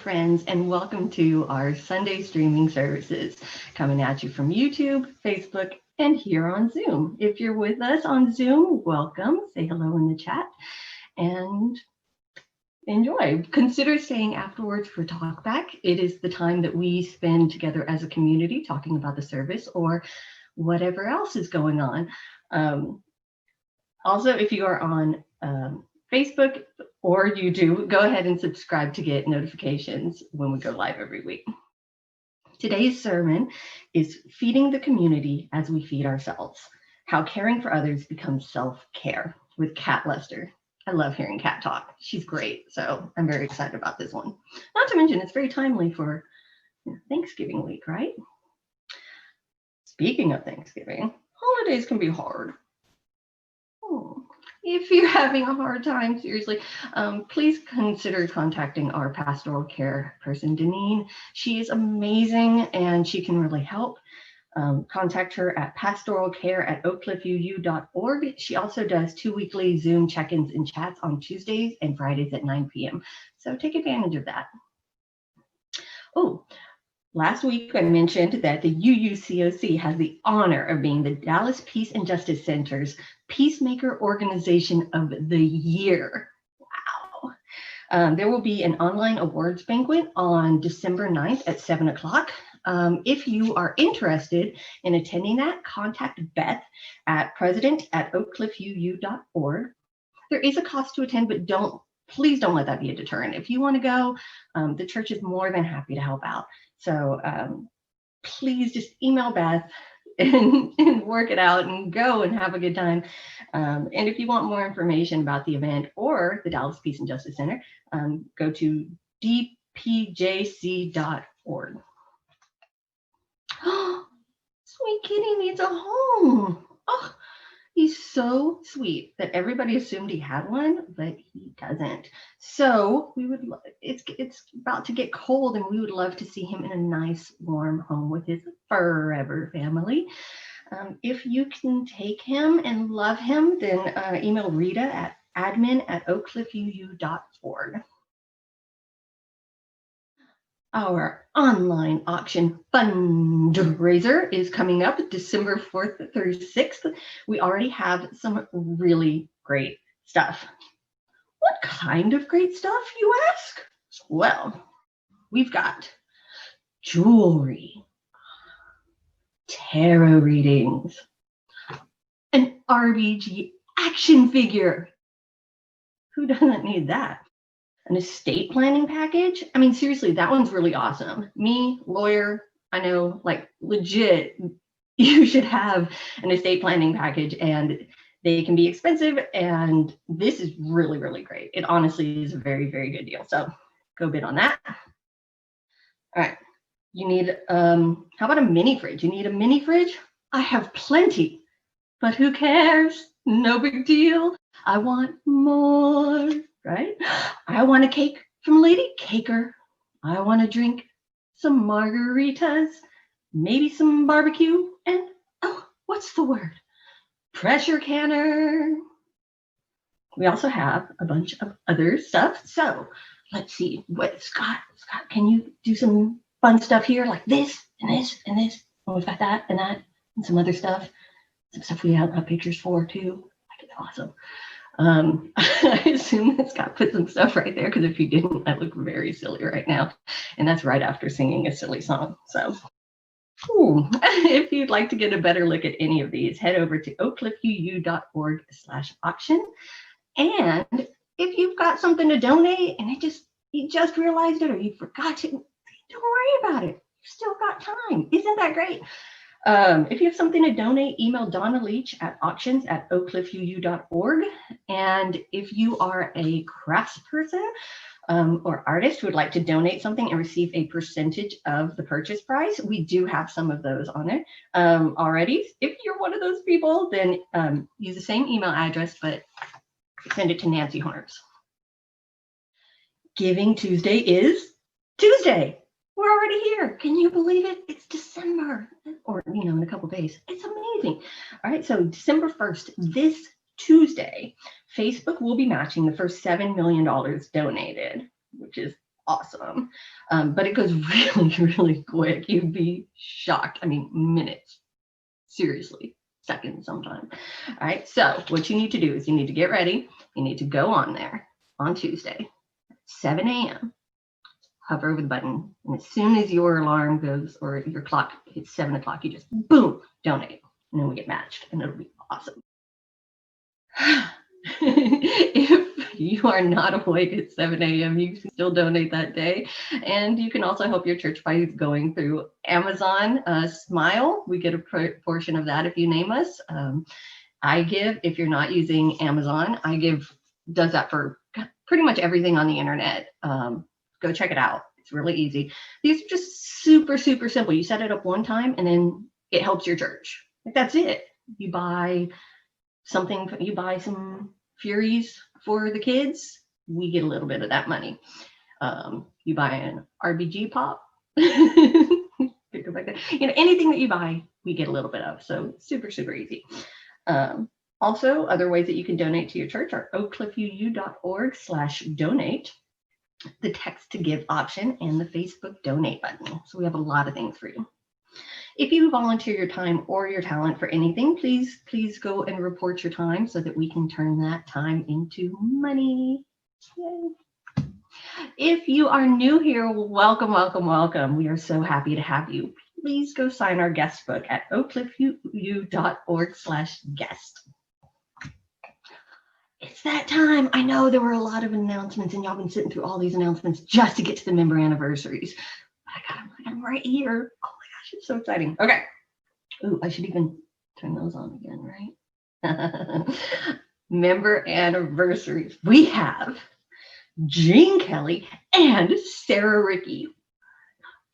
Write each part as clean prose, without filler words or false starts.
friends, and welcome to our Sunday streaming services coming at you from YouTube, Facebook, and here on Zoom. If you're with us on Zoom, welcome. Say hello in the chat and enjoy. Consider staying afterwards for talkback. It is the time that we spend together as a community talking about the service or whatever else is going on. Also, if you are on Facebook or YouTube, go ahead and subscribe to get notifications when we go live every week. Today's sermon is Feeding the Community as We Feed Ourselves, How Caring for Others Becomes Self-Care with Kat Lester. I love hearing Kat talk. She's great, so I'm very excited about this one. Not to mention, it's very timely for Thanksgiving week, right? Speaking of Thanksgiving, holidays can be hard. If you're having a hard time, seriously, please consider contacting our pastoral care person, Deneen. She is amazing and she can really help. Contact her at pastoralcare@oakcliffuu.org. She also does 2 weekly Zoom check-ins and chats on Tuesdays and Fridays at 9 p.m. So take advantage of that. Oh, last week I mentioned that the UUCOC has the honor of being the Dallas Peace and Justice Center's Peacemaker Organization of the Year. Wow. There will be an online awards banquet on December 9th at 7 o'clock. If you are interested in attending that, contact Beth at president@oakcliffuu.org. There is a cost to attend, but please don't let that be a deterrent. If you want to go, the church is more than happy to help out. So please just email Beth and work it out and go and have a good time. And if you want more information about the event or the Dallas Peace and Justice Center, go to dpjc.org. Sweet kitty needs a home. Oh, he's so sweet that everybody assumed he had one, but he doesn't. So it's about to get cold and we would love to see him in a nice warm home with his forever family. If you can take him and love him, then email Rita at admin@oakcliffuu.org. Our online auction fundraiser is coming up December 4th through 6th. We already have some really great stuff. What kind of great stuff, you ask? Well, we've got jewelry, tarot readings, an RBG action figure. Who doesn't need that? An estate planning package. I mean, seriously, that one's really awesome. Me, lawyer, I know, like legit, you should have an estate planning package and they can be expensive. And this is really, really great. It honestly is a very, very good deal. So go bid on that. All right. You need, how about a mini fridge? You need a mini fridge? I have plenty, but who cares? No big deal. I want more. Right? I want a cake from Lady Caker. I want to drink some margaritas, maybe some barbecue, and oh, what's the word? Pressure canner. We also have a bunch of other stuff. So let's see what Scott, can you do some fun stuff here like this and this and this? And we've got that and some other stuff. Some stuff we have pictures for too. Like it's awesome. I assume that Scott put some stuff right there because if he didn't, I look very silly right now. And that's right after singing a silly song. So if you'd like to get a better look at any of these, head over to oakcliffuu.org/auction. And if you've got something to donate and you just realized it or you forgot to, don't worry about it. You've still got time. Isn't that great? If you have something to donate, email Donna Leach at auctions@oakcliffuu.org. And if you are a craftsperson or artist who would like to donate something and receive a percentage of the purchase price, we do have some of those on there already. If you're one of those people, then use the same email address, but send it to Nancy Harms. Giving Tuesday is Tuesday. We're already here. Can you believe it? It's December, or, in a couple days. It's amazing. All right, so December 1st, this Tuesday, Facebook will be matching the first $7 million donated, which is awesome. But it goes really, really quick. You'd be shocked. I mean, minutes. Seriously, seconds sometimes. All right. So what you need to do is you need to get ready. You need to go on there on Tuesday, 7 a.m. Hover over the button. And as soon as your alarm goes or your clock hits 7 o'clock, you just boom, donate. And then we get matched and it'll be awesome. If you are not awake at 7 a.m., you can still donate that day. And you can also help your church by going through Amazon Smile. We get a portion of that if you name us. I give, if you're not using Amazon, does that for pretty much everything on the internet. Go check it out. It's really easy. These are just super, super simple. You set it up one time and then it helps your church. Like, that's it. You buy something, you buy some Furies for the kids, we get a little bit of that money. You buy an RBG pop, anything that you buy, we get a little bit of. So super, super easy. Also, other ways that you can donate to your church are oakcliffuu.org/donate, the text to give option, and the Facebook donate button. So we have a lot of things for you. If you volunteer your time or your talent for anything, please go and report your time so that we can turn that time into money. Yay. If you are new here, welcome, welcome, welcome. We are so happy to have you. Please go sign our guest book at oakcliffuu.org/guest. It's that time. I know there were a lot of announcements and y'all been sitting through all these announcements just to get to the member anniversaries. But I got them right here. Oh my gosh, it's so exciting. Okay. Ooh, I should even turn those on again, right? Member anniversaries. We have Jean Kelly and Sarah Ricky.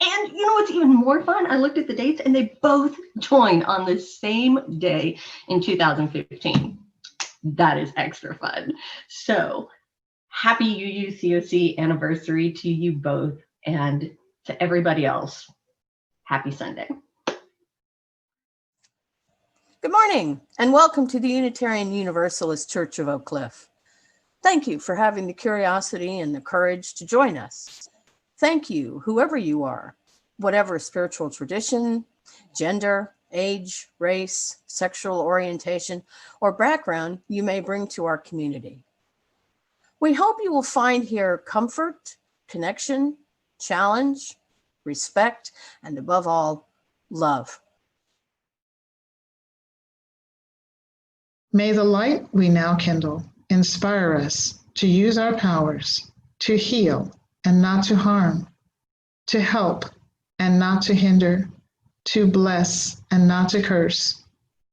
And you know what's even more fun? I looked at the dates and they both joined on the same day in 2015. That is extra fun. So happy UUCOC anniversary to you both, and to everybody else, happy Sunday. Good morning and welcome to the Unitarian Universalist Church of Oak Cliff. Thank you for having the curiosity and the courage to join us. Thank you, whoever you are, whatever spiritual tradition, gender, age, race, sexual orientation, or background you may bring to our community. We hope you will find here comfort, connection, challenge, respect, and above all, love. May the light we now kindle inspire us to use our powers to heal and not to harm, to help and not to hinder, to bless and not to curse,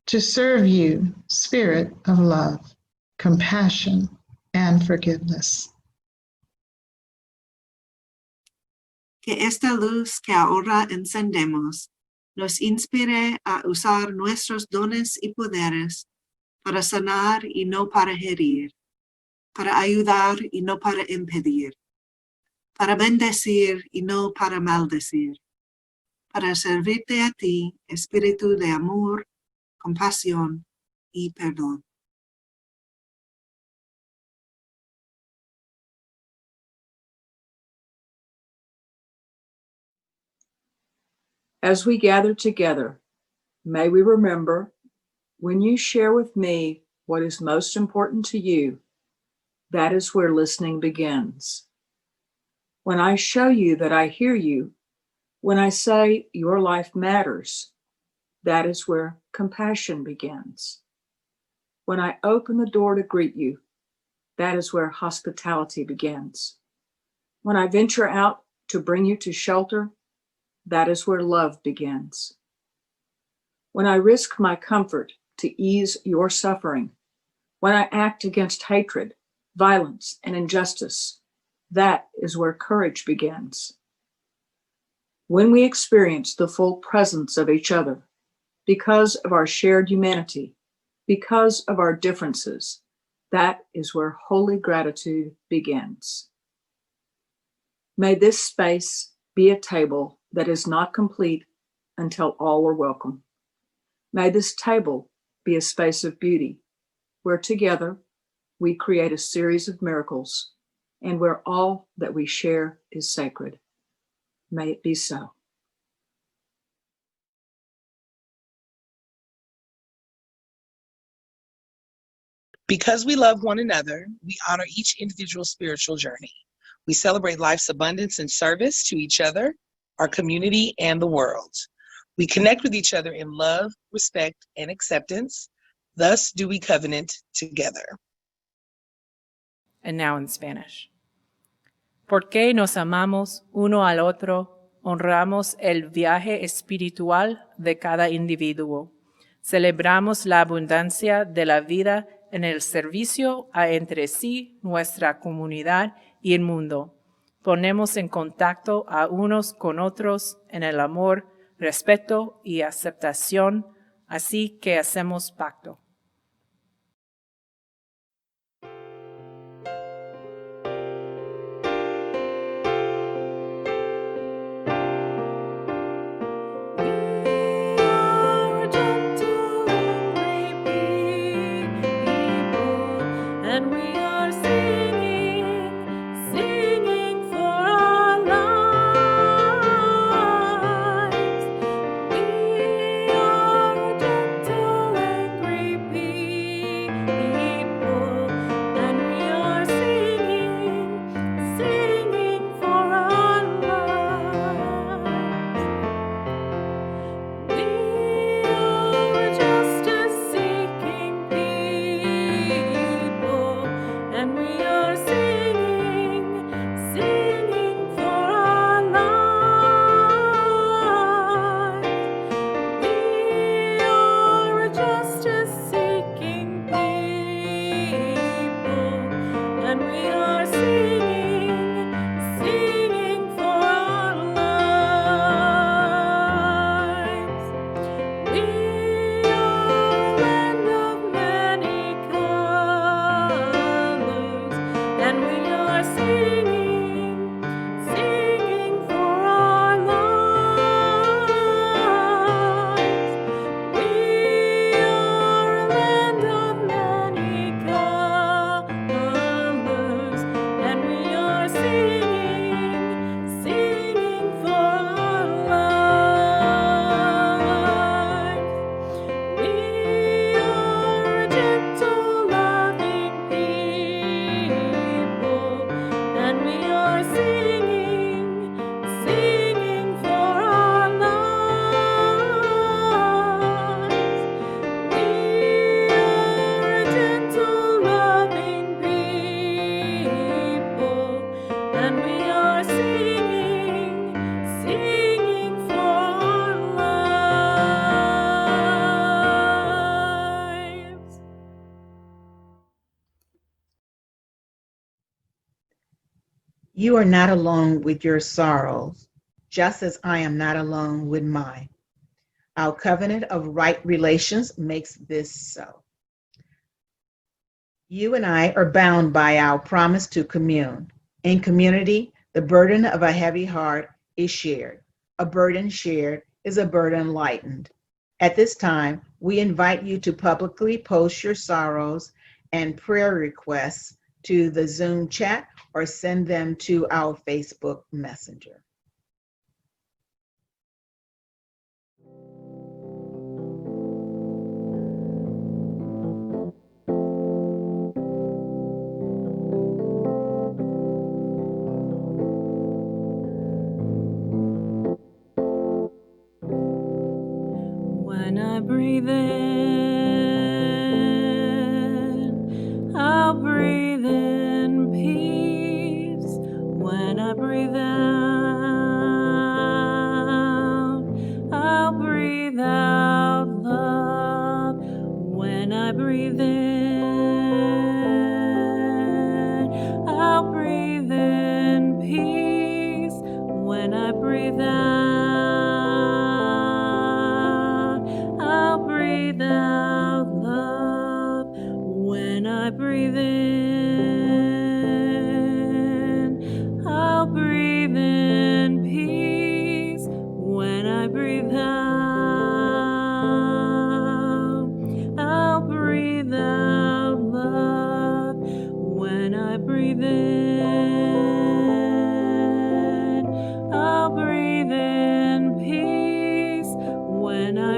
to serve you, Spirit of love, compassion, and forgiveness. Que esta luz que ahora encendemos nos inspire a usar nuestros dones y poderes para sanar y no para herir, para ayudar y no para impedir, para bendecir y no para maldecir, para servirte a ti, espíritu de amor, compasión y perdón. As we gather together, may we remember, when you share with me what is most important to you, that is where listening begins. When I show you that I hear you, when I say your life matters, that is where compassion begins. When I open the door to greet you, that is where hospitality begins. When I venture out to bring you to shelter, that is where love begins. When I risk my comfort to ease your suffering, when I act against hatred, violence, and injustice, that is where courage begins. When we experience the full presence of each other, because of our shared humanity, because of our differences, that is where holy gratitude begins. May this space be a table that is not complete until all are welcome. May this table be a space of beauty where together we create a series of miracles and where all that we share is sacred. May it be so. Because we love one another, we honor each individual spiritual journey. We celebrate life's abundance and service to each other, our community, and the world. We connect with each other in love, respect, and acceptance. Thus do we covenant together. And now in Spanish. Porque nos amamos uno al otro, honramos el viaje espiritual de cada individuo. Celebramos la abundancia de la vida en el servicio a entre sí, nuestra comunidad y el mundo. Ponemos en contacto a unos con otros en el amor, respeto y aceptación, así que hacemos pacto. You are not alone with your sorrows, just as I am not alone with mine. Our covenant of right relations makes this so. You and I are bound by our promise to commune. In community, the burden of a heavy heart is shared. A burden shared is a burden lightened. At this time, we invite you to publicly post your sorrows and prayer requests to the Zoom chat or send them to our Facebook Messenger. When I breathe in, I'll breathe in peace. When I breathe out, I'll breathe out love. When I breathe in, I'll breathe in peace. When I breathe out, I'll breathe out love. When I breathe in, I'll breathe in peace. When I breathe out, I'll breathe out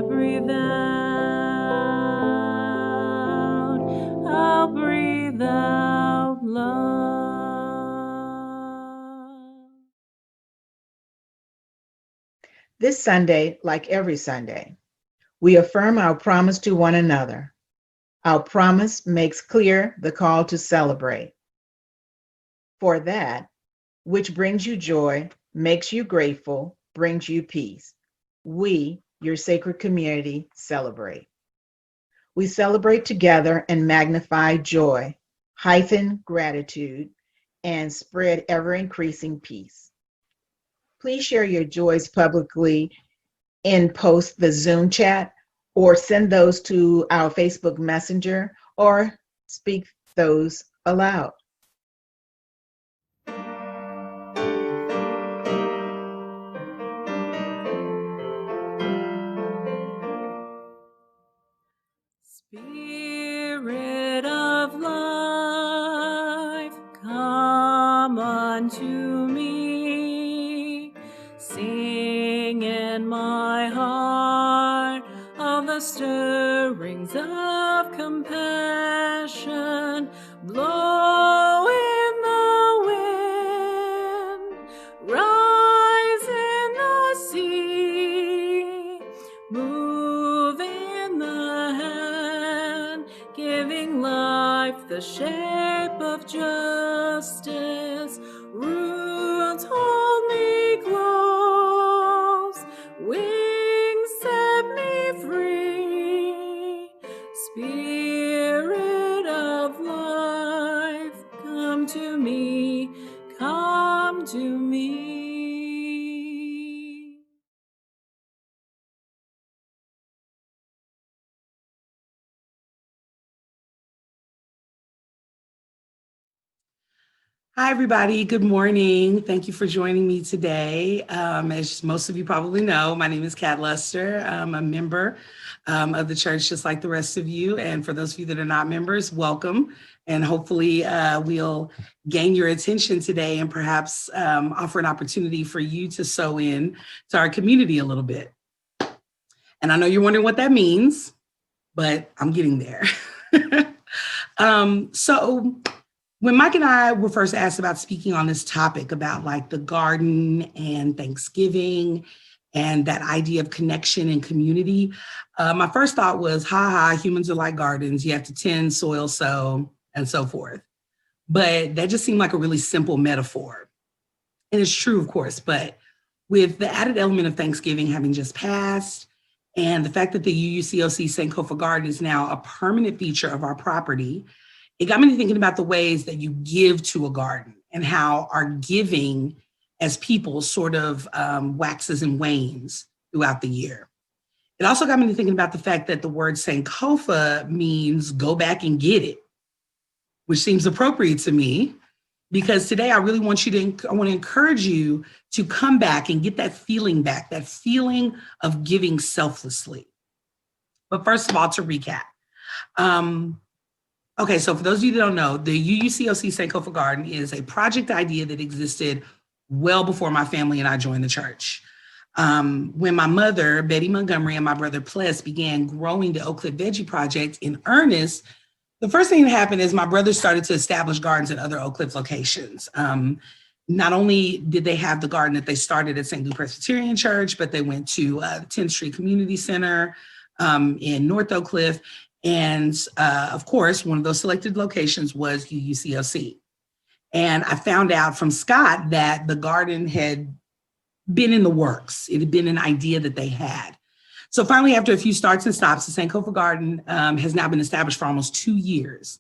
breathe out, I'll breathe out love. This Sunday, like every Sunday, we affirm our promise to one another. Our promise makes clear the call to celebrate. For that, which brings you joy, makes you grateful, brings you peace. We, your sacred community, celebrate. We celebrate together and magnify joy, heighten gratitude, and spread ever-increasing peace. Please share your joys publicly and post the Zoom chat, or send those to our Facebook Messenger, or speak those aloud. Spirit of life, come unto me. Sing in my heart of the stirrings of compassion. Blow in the wind, rise in the sea, move in the hand, giving life the shape of justice. Roots hold me close, wings set me free. Spirit of life, come to me, come to me. Hi, everybody. Good morning. Thank you for joining me today. As most of you probably know, my name is Kat Luster. I'm a member of the church, just like the rest of you. And for those of you that are not members, welcome. And hopefully we'll gain your attention today and perhaps offer an opportunity for you to sow in to our community a little bit. And I know you're wondering what that means, but I'm getting there. So when Mike and I were first asked about speaking on this topic about like the garden and Thanksgiving and that idea of connection and community, my first thought was, humans are like gardens. You have to tend, soil, sow, and so forth. But that just seemed like a really simple metaphor. And it's true, of course, but with the added element of Thanksgiving having just passed, and the fact that the UUCOC Sankofa Garden is now a permanent feature of our property, it got me thinking about the ways that you give to a garden and how our giving as people sort of waxes and wanes throughout the year. It also got me thinking about the fact that the word Sankofa means go back and get it, which seems appropriate to me because today I really want I want to encourage you to come back and get that feeling back, that feeling of giving selflessly. But first of all, to recap. Okay, so for those of you that don't know, the UUCOC Sankofa Garden is a project idea that existed well before my family and I joined the church. When my mother, Betty Montgomery, and my brother Ples began growing the Oak Cliff Veggie Project in earnest, the first thing that happened is my brother started to establish gardens at other Oak Cliff locations. Not only did they have the garden that they started at St. Luke Presbyterian Church, but they went to 10th Street Community Center in North Oak Cliff. And of course, one of those selected locations was UUCOC. And I found out from Scott that the garden had been in the works. It had been an idea that they had. So finally, after a few starts and stops, the Sankofa Garden has now been established for almost 2 years.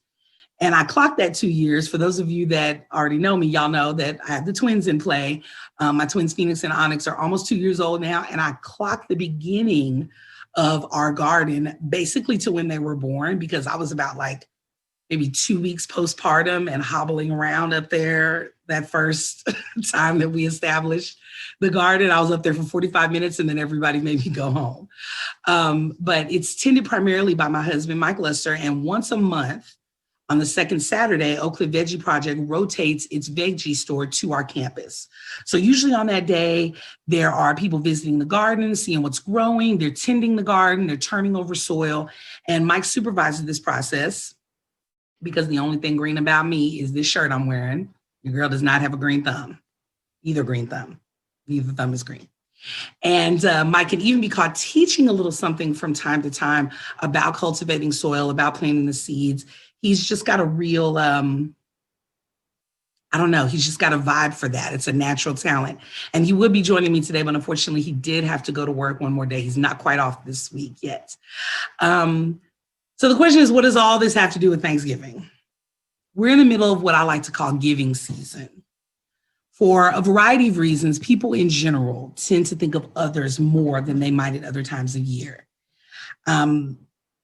And I clocked that 2 years. For those of you that already know me, y'all know that I have the twins in play. My twins, Phoenix and Onyx, are almost 2 years old now. And I clocked the beginning of our garden basically to when they were born, because I was about like maybe 2 weeks postpartum and hobbling around up there that first time that we established the garden. I was up there for 45 minutes and then everybody made me go home. But it's tended primarily by my husband, Mike Luster, and once a month On the second Saturday, Oak Cliff Veggie Project rotates its veggie store to our campus. So usually on that day, there are people visiting the garden, seeing what's growing, they're tending the garden, they're turning over soil. And Mike supervises this process because the only thing green about me is this shirt I'm wearing. Your girl does not have a green thumb, either green thumb. Neither thumb is green. And Mike can even be caught teaching a little something from time to time about cultivating soil, about planting the seeds. He's just got a real, he's just got a vibe for that. It's a natural talent. And he would be joining me today, but unfortunately he did have to go to work one more day. He's not quite off this week yet. So the question is, what does all this have to do with Thanksgiving? We're in the middle of what I like to call giving season. For a variety of reasons, people in general tend to think of others more than they might at other times of year.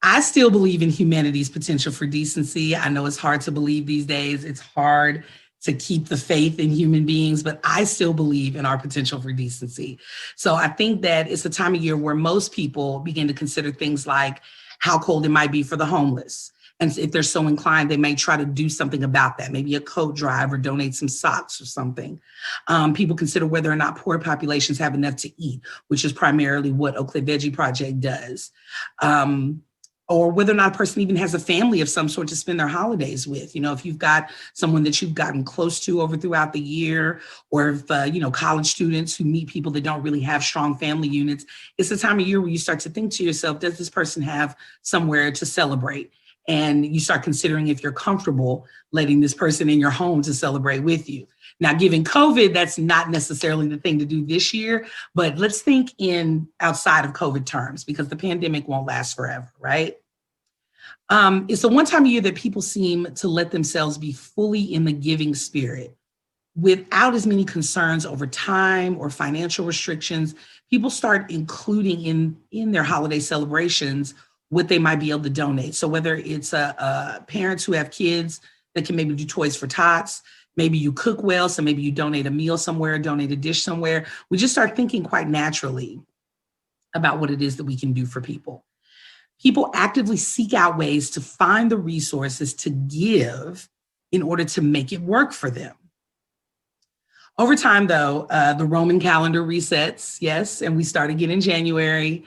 I still believe in humanity's potential for decency. I know it's hard to believe these days. It's hard to keep the faith in human beings, but I still believe in our potential for decency. So I think that it's a time of year where most people begin to consider things like how cold it might be for the homeless. And if they're so inclined, they may try to do something about that, maybe a coat drive or donate some socks or something. People consider whether or not poor populations have enough to eat, which is primarily what Oak Cliff Veggie Project does. Or whether or not a person even has a family of some sort to spend their holidays with. You know, if you've got someone that you've gotten close to over throughout the year, or if, college students who meet people that don't really have strong family units, it's the time of year where you start to think to yourself, does this person have somewhere to celebrate? And you start considering if you're comfortable letting this person in your home to celebrate with you. Now, given COVID, that's not necessarily the thing to do this year, but let's think in outside of COVID terms, because the pandemic won't last forever, right? It's the one time of year that people seem to let themselves be fully in the giving spirit without as many concerns over time or financial restrictions. People start including in their holiday celebrations what they might be able to donate. So whether it's parents who have kids that can maybe do Toys for Tots, maybe you cook well, so maybe you donate a meal somewhere, donate a dish somewhere. We just start thinking quite naturally about what it is that we can do for people. People actively seek out ways to find the resources to give in order to make it work for them. Over time, though, the Roman calendar resets, yes, and we start again in January.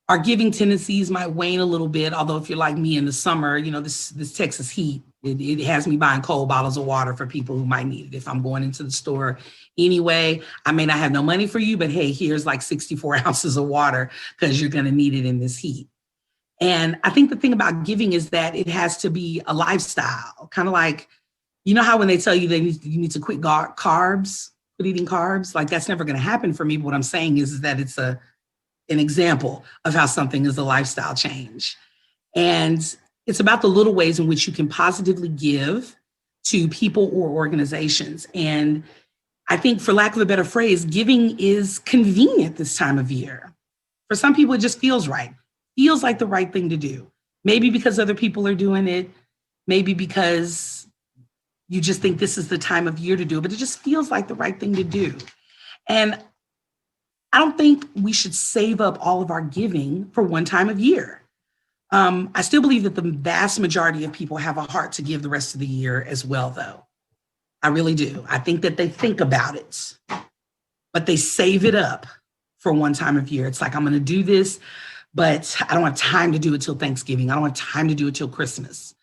Our giving tendencies might wane a little bit, although if you're like me in the summer, this Texas heat, it has me buying cold bottles of water for people who might need it. If I'm going into the store anyway, I may not have no money for you, but hey, here's like 64 ounces of water because you're going to need it in this heat. And I think the thing about giving is that it has to be a lifestyle, kind of like, you know how when they tell you you need to quit carbs, quit eating carbs, like that's never going to happen for me. But what I'm saying is that it's an example of how something is a lifestyle change. And it's about the little ways in which you can positively give to people or organizations. And I think, for lack of a better phrase, giving is convenient this time of year. For some people, it just feels right. Feels like the right thing to do. Maybe because other people are doing it. Maybe because you just think this is the time of year to do it, but it just feels like the right thing to do. And I don't think we should save up all of our giving for one time of year. I still believe that the vast majority of people have a heart to give the rest of the year as well, though. I really do. I think that they think about it, but they save it up for one time of year. It's like, I'm going to do this, but I don't have time to do it till Thanksgiving. I don't have time to do it till Christmas.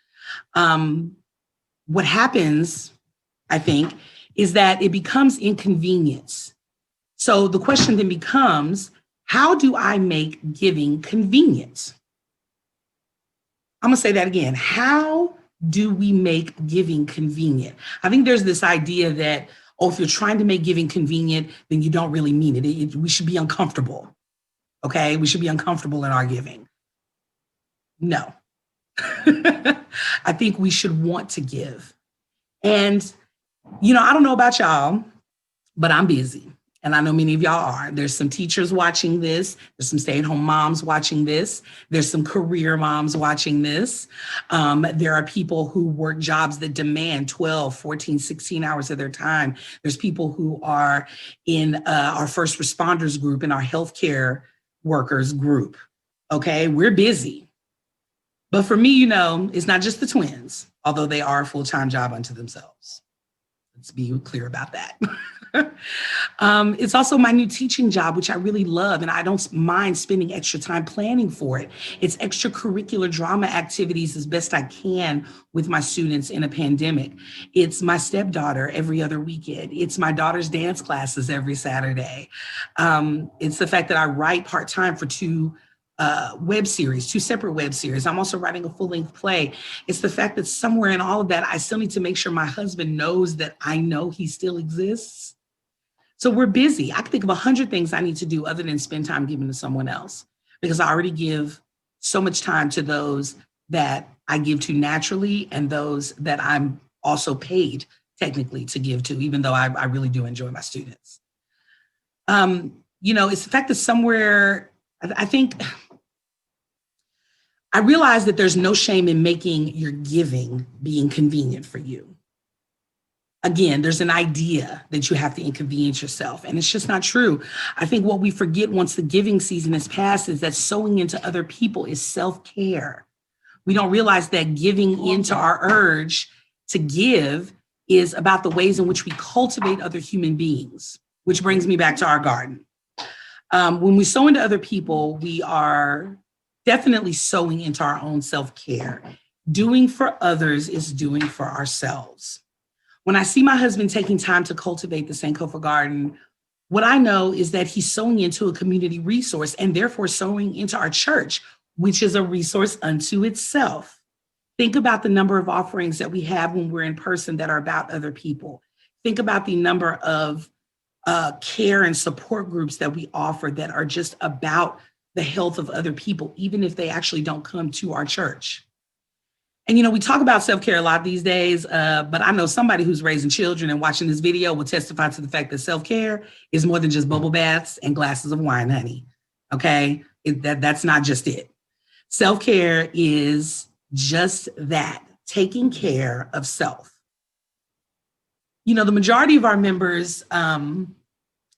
What happens, I think, is that it becomes inconvenience. So the question then becomes, how do I make giving convenient? I'm gonna say that again. How do we make giving convenient? I think there's this idea that, if you're trying to make giving convenient, then you don't really mean it. We should be uncomfortable, okay? We should be uncomfortable in our giving. No. I think we should want to give. And, I don't know about y'all, but I'm busy. And I know many of y'all are. There's some teachers watching this. There's some stay-at-home moms watching this. There's some career moms watching this. There are people who work jobs that demand 12, 14, 16 hours of their time. There's people who are in our first responders group and our healthcare workers group. Okay, we're busy. But for me, it's not just the twins, although they are a full-time job unto themselves. Let's be clear about that. It's also my new teaching job, which I really love, and I don't mind spending extra time planning for it. It's extracurricular drama activities as best I can with my students in a pandemic. It's my stepdaughter every other weekend. It's my daughter's dance classes every Saturday. It's the fact that I write part-time for two separate web series. I'm also writing a full-length play. It's the fact that somewhere in all of that, I still need to make sure my husband knows that I know he still exists. So we're busy. I can think of 100 things I need to do other than spend time giving to someone else, because I already give so much time to those that I give to naturally and those that I'm also paid technically to give to, even though I really do enjoy my students. It's the fact that somewhere, I realize that there's no shame in making your giving being convenient for you. Again, there's an idea that you have to inconvenience yourself, and it's just not true. I think what we forget once the giving season is past is that sowing into other people is self-care. We don't realize that giving into our urge to give is about the ways in which we cultivate other human beings, which brings me back to our garden. When we sow into other people, we are definitely sowing into our own self-care. Doing for others is doing for ourselves. When I see my husband taking time to cultivate the Sankofa garden, what I know is that he's sowing into a community resource and therefore sowing into our church, which is a resource unto itself. Think about the number of offerings that we have when we're in person that are about other people. Think about the number of care and support groups that we offer that are just about the health of other people, even if they actually don't come to our church. And, we talk about self-care a lot these days, but I know somebody who's raising children and watching this video will testify to the fact that self-care is more than just bubble baths and glasses of wine, honey. Okay? That's not just it. Self-care is just that, taking care of self. The majority of our members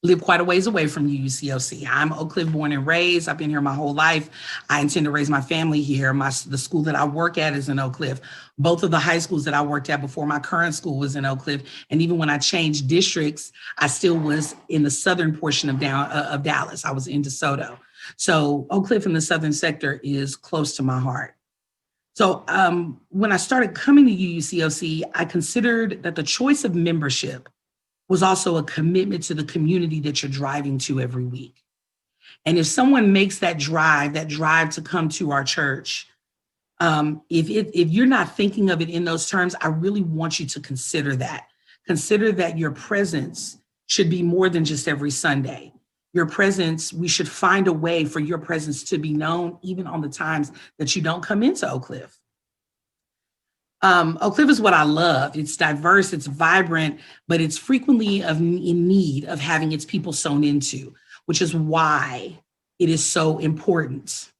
live quite a ways away from UUCOC. I'm Oak Cliff born and raised. I've been here my whole life. I intend to raise my family here. The school that I work at is in Oak Cliff. Both of the high schools that I worked at before my current school was in Oak Cliff. And even when I changed districts, I still was in the southern portion of Dallas. I was in DeSoto. So Oak Cliff in the southern sector is close to my heart. So when I started coming to UUCOC, I considered that the choice of membership was also a commitment to the community that you're driving to every week. And if someone makes that drive to come to our church, if you're not thinking of it in those terms, I really want you to consider that. Consider that your presence should be more than just every Sunday. Your presence, we should find a way for your presence to be known even on the times that you don't come into Oak Cliff. Oak Cliff is what I love. It's diverse, it's vibrant, but it's frequently in need of having its people sown into, which is why it is so important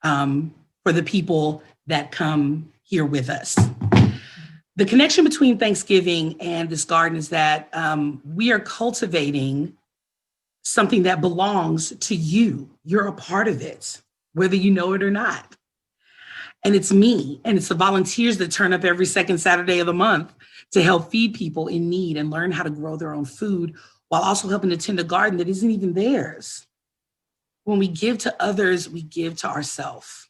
for the people that come here with us. The connection between Thanksgiving and this garden is that we are cultivating something that belongs to you. You're a part of it, whether you know it or not. And it's me, and it's the volunteers that turn up every second Saturday of the month to help feed people in need and learn how to grow their own food while also helping to tend a garden that isn't even theirs. When we give to others, we give to ourselves.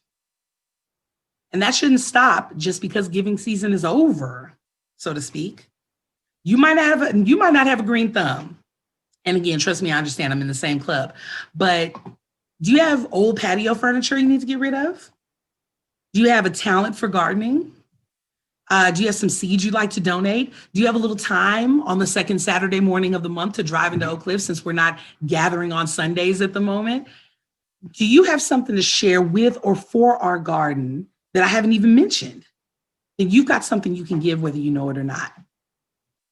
And that shouldn't stop just because giving season is over, so to speak. You might not have a green thumb. And again, trust me, I understand I'm in the same club. But do you have old patio furniture you need to get rid of? Do you have a talent for gardening? Do you have some seeds you'd like to donate? Do you have a little time on the second Saturday morning of the month to drive into Oak Cliff since we're not gathering on Sundays at the moment? Do you have something to share with or for our garden that I haven't even mentioned? Then you've got something you can give whether you know it or not.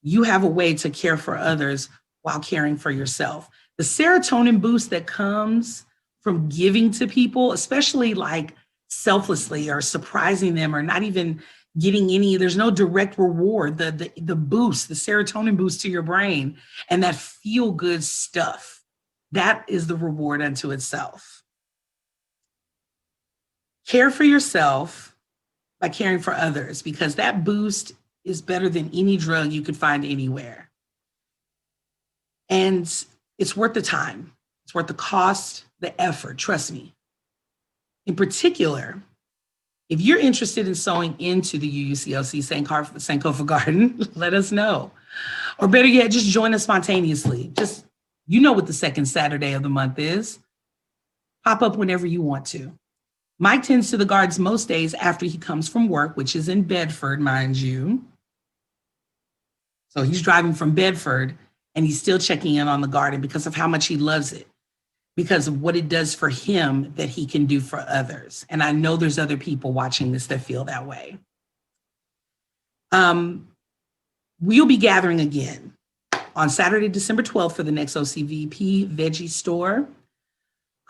You have a way to care for others while caring for yourself. The serotonin boost that comes from giving to people, especially like selflessly or surprising them or not even getting there's no direct reward, the boost, the serotonin boost to your brain and that feel good stuff, that is the reward unto itself. Care for yourself by caring for others, because that boost is better than any drug you could find anywhere. And it's worth the time. It's worth the cost, the effort, trust me. In particular, if you're interested in sewing into the UUCOC Sankofa Garden, let us know. Or better yet, just join us spontaneously. Just, you know what the second Saturday of the month is. Pop up whenever you want to. Mike tends to the gardens most days after he comes from work, which is in Bedford, mind you. So he's driving from Bedford and he's still checking in on the garden because of how much he loves it, because of what it does for him that he can do for others. And I know there's other people watching this that feel that way. We'll be gathering again on Saturday, December 12th for the next OCVP Veggie Store.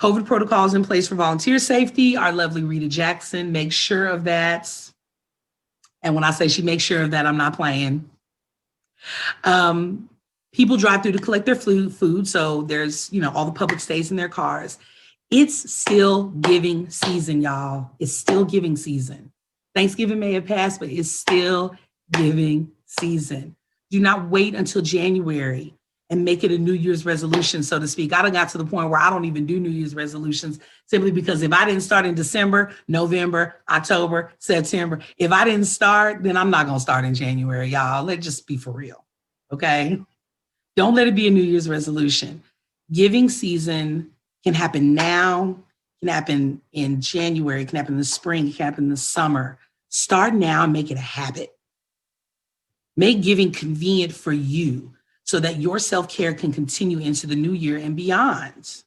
COVID protocols in place for volunteer safety. Our lovely Rita Jackson makes sure of that. And when I say she makes sure of that, I'm not playing. People drive through to collect their food. So there's, all the public stays in their cars. It's still giving season, y'all. It's still giving season. Thanksgiving may have passed, but it's still giving season. Do not wait until January and make it a New Year's resolution, so to speak. I done got to the point where I don't even do New Year's resolutions, simply because if I didn't start in December, November, October, September, if I didn't start, then I'm not gonna start in January, y'all. Let's just be for real, okay? Don't let it be a New Year's resolution. Giving season can happen now, can happen in January, can happen in the spring, can happen in the summer. Start now and make it a habit. Make giving convenient for you so that your self-care can continue into the new year and beyond.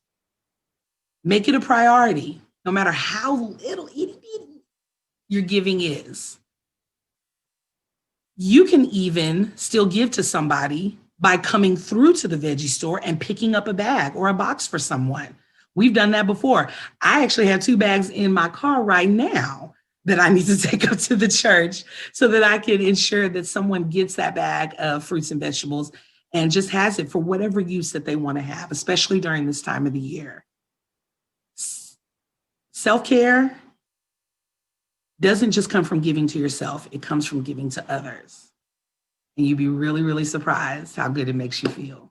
Make it a priority, no matter how little itty bitty your giving is. You can even still give to somebody by coming through to the veggie store and picking up a bag or a box for someone. We've done that before. I actually have 2 bags in my car right now that I need to take up to the church so that I can ensure that someone gets that bag of fruits and vegetables and just has it for whatever use that they want to have, especially during this time of the year. Self-care doesn't just come from giving to yourself, it comes from giving to others. And you'd be really, really surprised how good it makes you feel.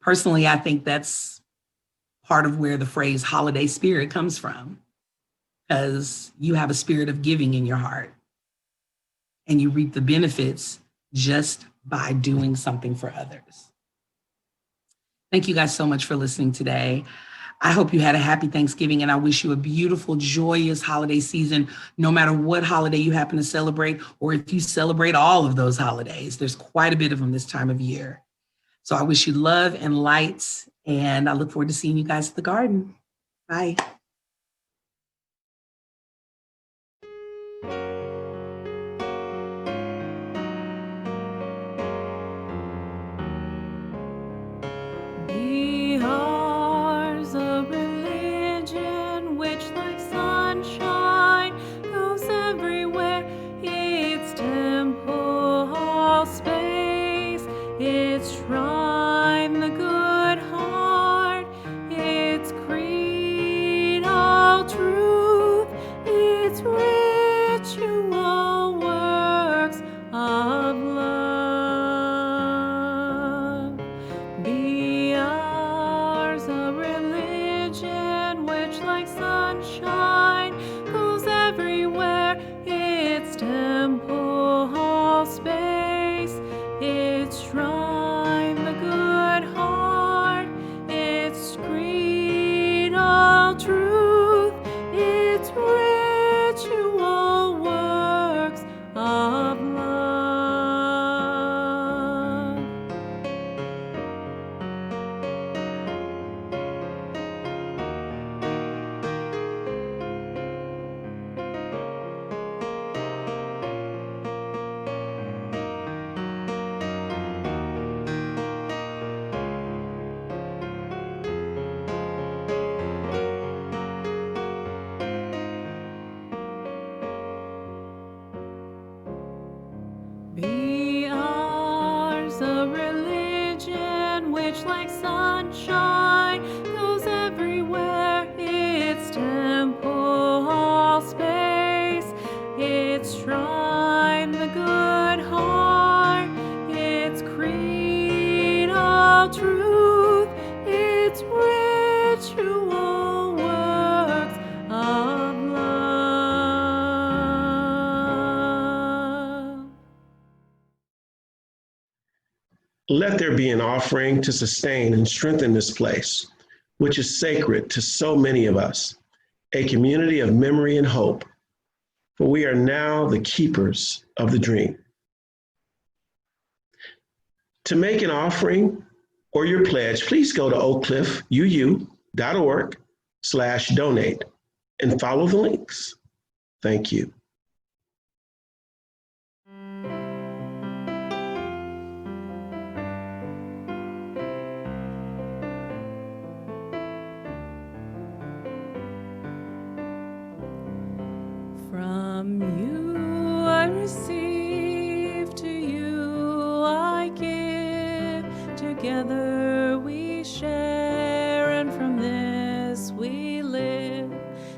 Personally, I think that's part of where the phrase holiday spirit comes from, because you have a spirit of giving in your heart and you reap the benefits just by doing something for others. Thank you guys so much for listening today. I hope you had a happy Thanksgiving, and I wish you a beautiful, joyous holiday season, no matter what holiday you happen to celebrate, or if you celebrate all of those holidays. There's quite a bit of them this time of year. So I wish you love and light, and I look forward to seeing you guys at the garden. Bye. let there be an offering to sustain and strengthen this place, which is sacred to so many of us, a community of memory and hope, for we are now the keepers of the dream. To make an offering or your pledge, please go to oakcliffuu.org/donate and follow the links. Thank you. From you I receive, to you I give. Together we share, and from this we live.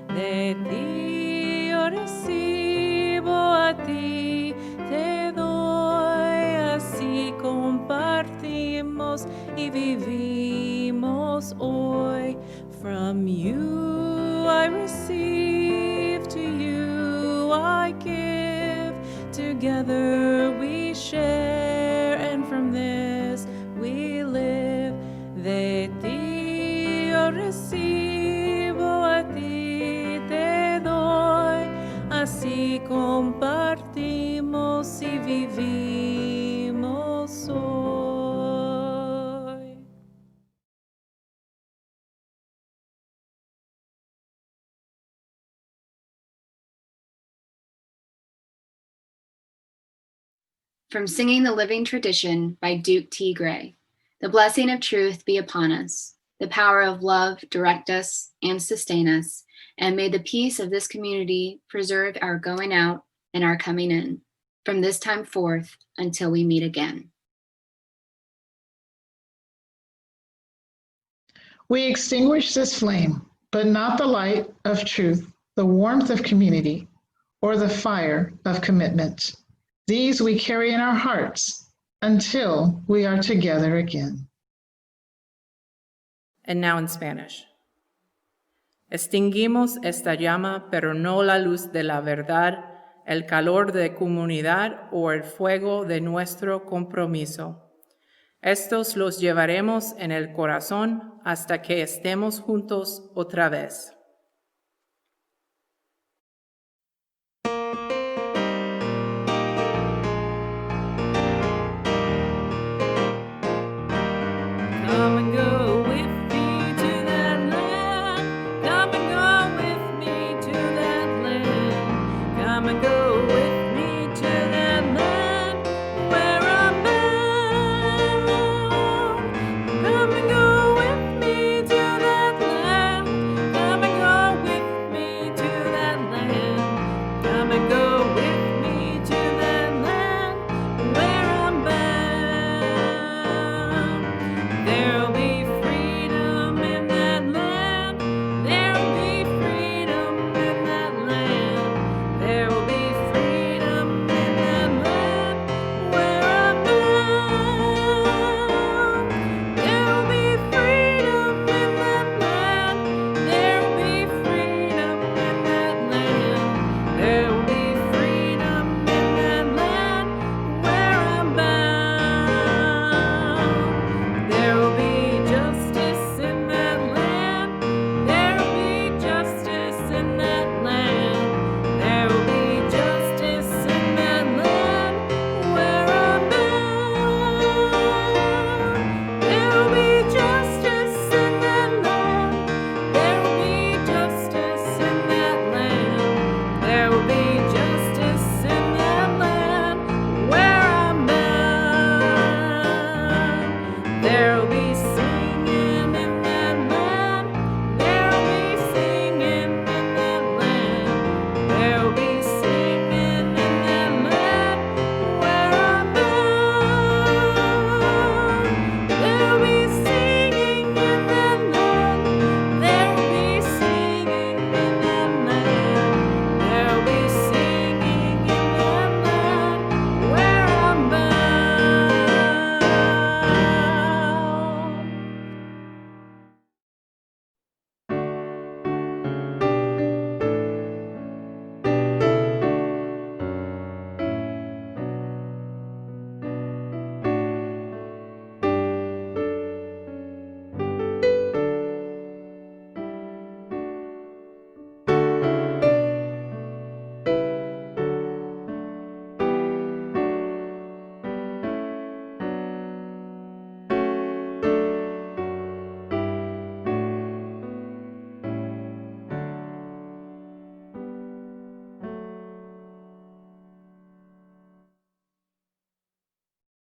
De ti yo recibo, a ti te doy. Así compartimos y vivimos hoy. From you I receive, to you I give. Together we share, and from this we live. De ti yo recibo, a ti te doy. Así compartimos y vivimos hoy. From Singing the Living Tradition by Duke T. Gray. The blessing of truth be upon us. The power of love direct us and sustain us. And may the peace of this community preserve our going out and our coming in, from this time forth until we meet again. We extinguish this flame, but not the light of truth, the warmth of community, or the fire of commitment. These we carry in our hearts until we are together again. And now in Spanish. Extinguimos esta llama, pero no la luz de la verdad, el calor de comunidad o el fuego de nuestro compromiso. Estos los llevaremos en el corazón hasta que estemos juntos otra vez.